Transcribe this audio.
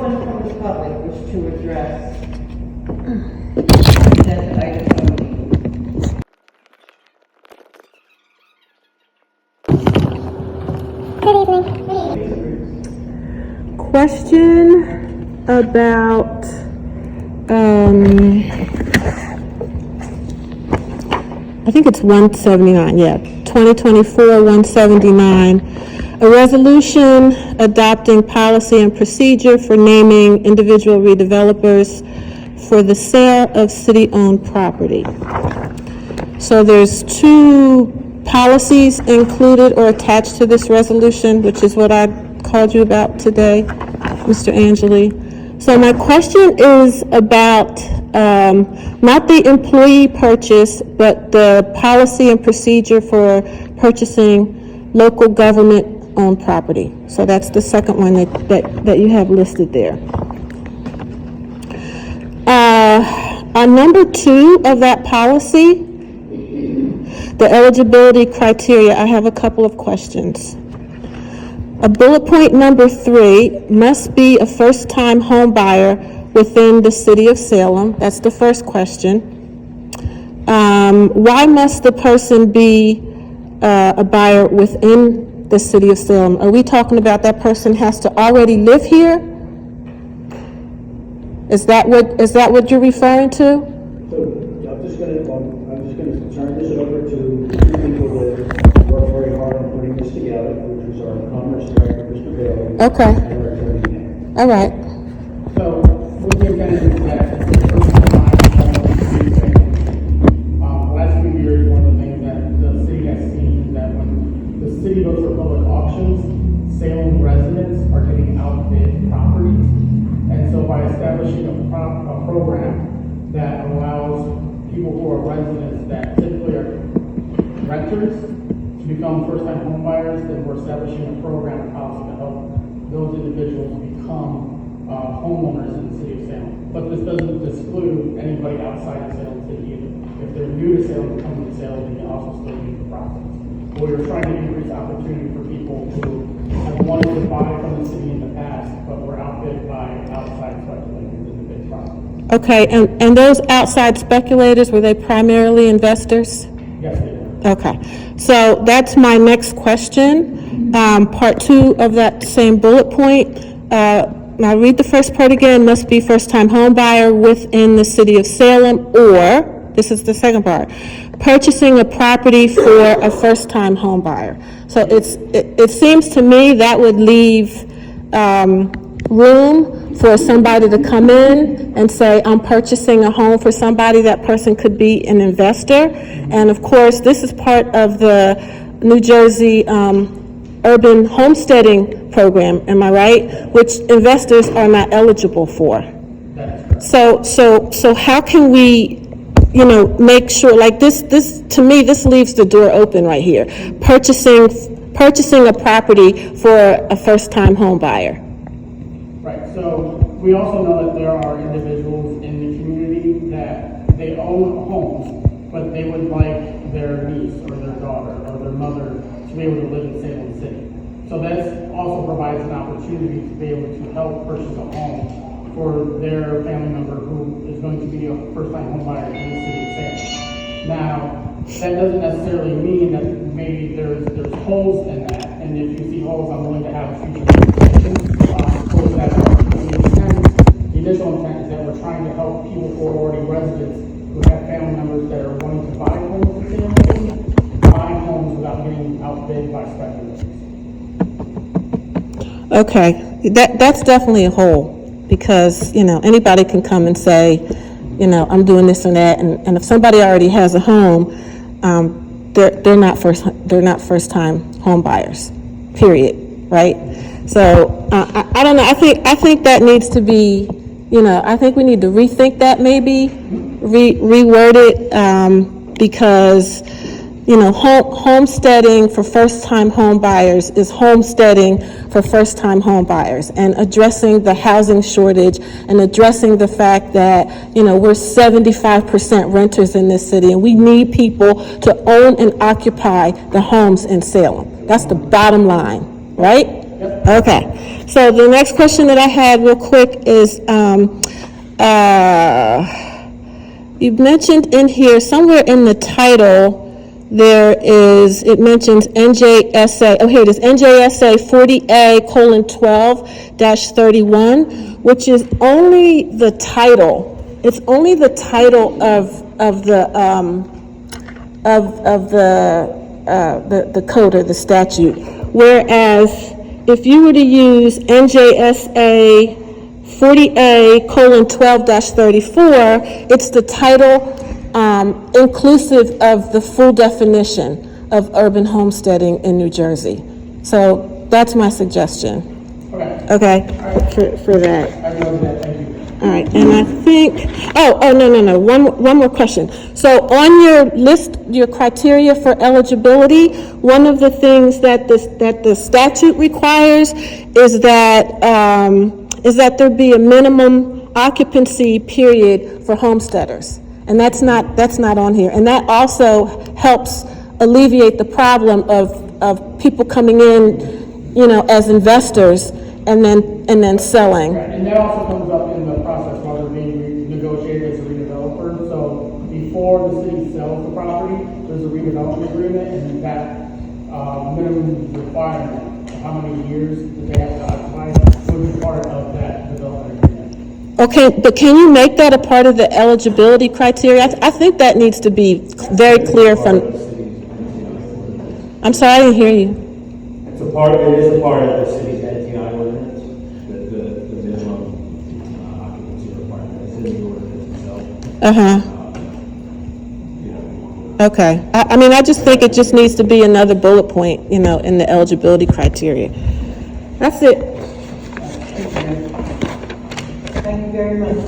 anyone from the public wish to address agenda item only? Good evening. Question about I think it's 179, yeah, 2024-179, a resolution adopting policy and procedure for naming individual redevelopers for the sale of city-owned property. So there's two policies included or attached to this resolution, which is what I called you about today, Mr. Angeli. So my question is about not the employee purchase, but the policy and procedure for purchasing local government-owned property. So that's the second one that you have listed there. On number 2 of that policy, the eligibility criteria, I have a couple of questions. A bullet point number 3 must be a first-time home buyer within the city of Salem. That's the first question. Why must the person be a buyer within the city of Salem? Are we talking about that person has to already live here? Is that what you're referring to? So I'm just going to turn this over to two people that work very hard on putting this together, which is our Commerce Director, Mr. Bailey. Okay. And our attorney. All right. So, what we've been is that last few years, one of the things that the city has seen is that when the city goes for public auctions, Salem residents are getting outbid properties. And so by establishing a program that allows people who are residents that typically are renters to become first-time home buyers, then we're establishing a program and policy to help those individuals become homeowners in the city of Salem. But this doesn't exclude anybody outside of Salem City either. If they're new to Salem, coming to Salem, they can also still use the process. But we're trying to increase opportunity for people who have wanted to buy from the city in the past, but were outbid by outside speculators in the bid process. Okay, and those outside speculators, were they primarily investors? Yes, they were. Okay, so that's my next question. Part 2 of that same bullet point. I'll read the first part again. Must be first-time home buyer within the city of Salem, or, this is the second part, purchasing a property for a first-time home buyer. So it seems to me that would leave room for somebody to come in and say, I'm purchasing a home for somebody. That person could be an investor. And of course, this is part of the New Jersey Urban Homesteading Program, am I right? Which investors are not eligible for. So how can we, make sure, like this, to me, this leaves the door open right here. Purchasing a property for a first-time home buyer. Right, so we also know that there are individuals in the community that they own homes, but they would like their niece or their daughter or their mother to be able to live in Salem City. So that also provides an opportunity to be able to help purchase a home for their family member who is going to be a first-time home buyer in the city of Salem. Now, that doesn't necessarily mean that maybe there's holes in that, and if you see holes, I'm willing to have a future conversation. The initial intent is that we're trying to help people who are already residents who have family members that are wanting to buy homes in Salem City, buy homes without getting outbid by speculators. Okay, that's definitely a hole, because anybody can come and say, I'm doing this and that, and if somebody already has a home, they're not first-time home buyers, period, right? So I don't know. I think that needs to be, I think we need to rethink that, maybe reword it, because homesteading for first-time home buyers is homesteading for first-time home buyers, and addressing the housing shortage, and addressing the fact that, we're 75% renters in this city, and we need people to own and occupy the homes in Salem. That's the bottom line, right? Yep. Okay, so the next question that I had real quick is, you mentioned in here, somewhere in the title, it mentions NJSA, oh, here it is, NJSA 40A:12-31, which is only the title. It's only the title of the code or the statute. Whereas if you were to use NJSA 40A:12-34, it's the title inclusive of the full definition of urban homesteading in New Jersey. So that's my suggestion. Okay, for that. I know that, thank you. All right, and I think, no, one more question. So on your list, your criteria for eligibility, one of the things that the statute requires is that there be a minimum occupancy period for homesteaders. And that's not on here. And that also helps alleviate the problem of people coming in, as investors and then selling. Right, and that also comes up in the process while they're being negotiated as a redeveloper. So before the city sells the property, there's a redevelopment agreement, and that minimum requirement of how many years that they have to occupy would be part of that development agreement. Okay, but can you make that a part of the eligibility criteria? I think that needs to be very clear from, I'm sorry, I didn't hear you. It is a part of the city's NTI ordinance, the minimum occupancy requirement. It's in the ordinance itself. Okay. I mean, I just think it just needs to be another bullet point, in the eligibility criteria. That's it. Thank you very much.